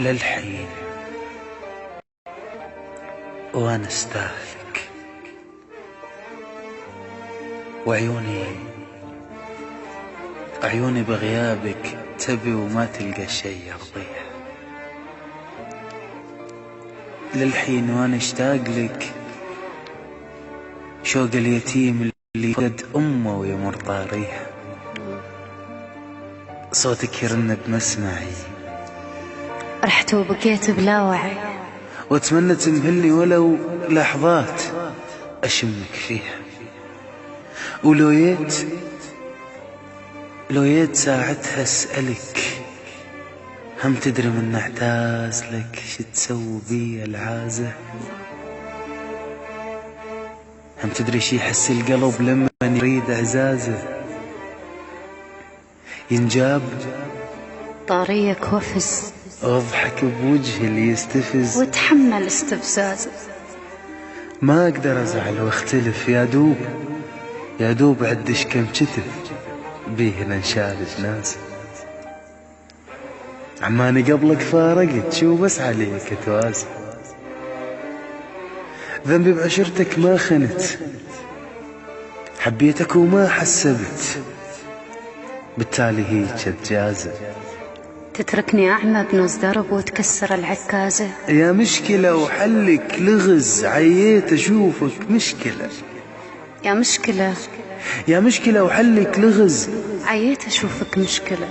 للحين وانا استاهلك، وعيوني بغيابك تبي وما تلقى شي يرضيها. للحين وانا اشتاق لك شوق اليتيم اللي فقد امه ويمر طاريها. صوتك يرن بمسمعي، رحت وبقيت بلا وعي، واتمنى تمهلني ولو لحظات اشمك فيها. ولو يت ساعتها اسألك، هم تدري من اعتاز لك شو تسوي بي العازة؟ هم تدري شي يحس القلب لما يريد اعزازه؟ ينجاب طاريك وفز، واضحك بوجه اللي يستفز، وتحمل استفزازه. ما اقدر ازعل واختلف، يا دوب عدش كم كتف بيه ننشال جنازه. عماني قبلك فارقت، شو بس عليك اتوازن. ذنبي بعشرتك ما خنت، حبيتك وما حسبت، بالتالي هيك اتجازة. تتركني أعمى بنص درب وتكسر العكازة. يا مشكلة وحلك لغز، عييت أشوفك مشكلة. يا مشكلة وحلك لغز، عييت أشوفك مشكلة.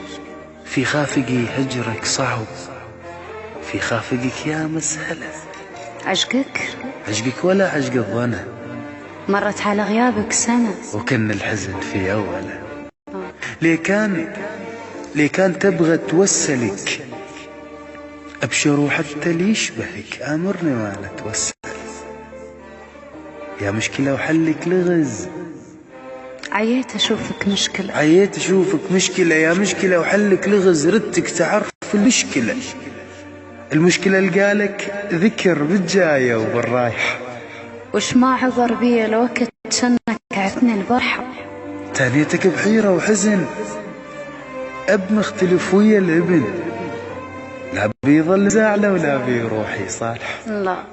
في خافقي هجرك صعب، في خافقك يا مسهلة. عشقك ولا عشق الظنة، مرت على غيابك سنة، وكن الحزن في أوله. ليه كان تبغى توسلك، أبشر وحتى اللي يشبهك آمرني وأنا أتوسل. يا مشكلة وحلك لغز، عييت أشوفك مشكلة. يا مشكلة وحلك لغز، ردتك تعرف المشكلة لقالك ذكر بالجاية وبالرايحة. وش ما عبر بي الوقت شنك عفني البرحة. تانيتك بحيرة وحزن، أب مختلف ويا الابن، لا بيظل زعله ولا بيروح يصالح. لا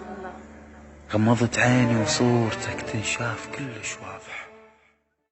غمضت عيني وصورتك تنشاف كلش واضحة.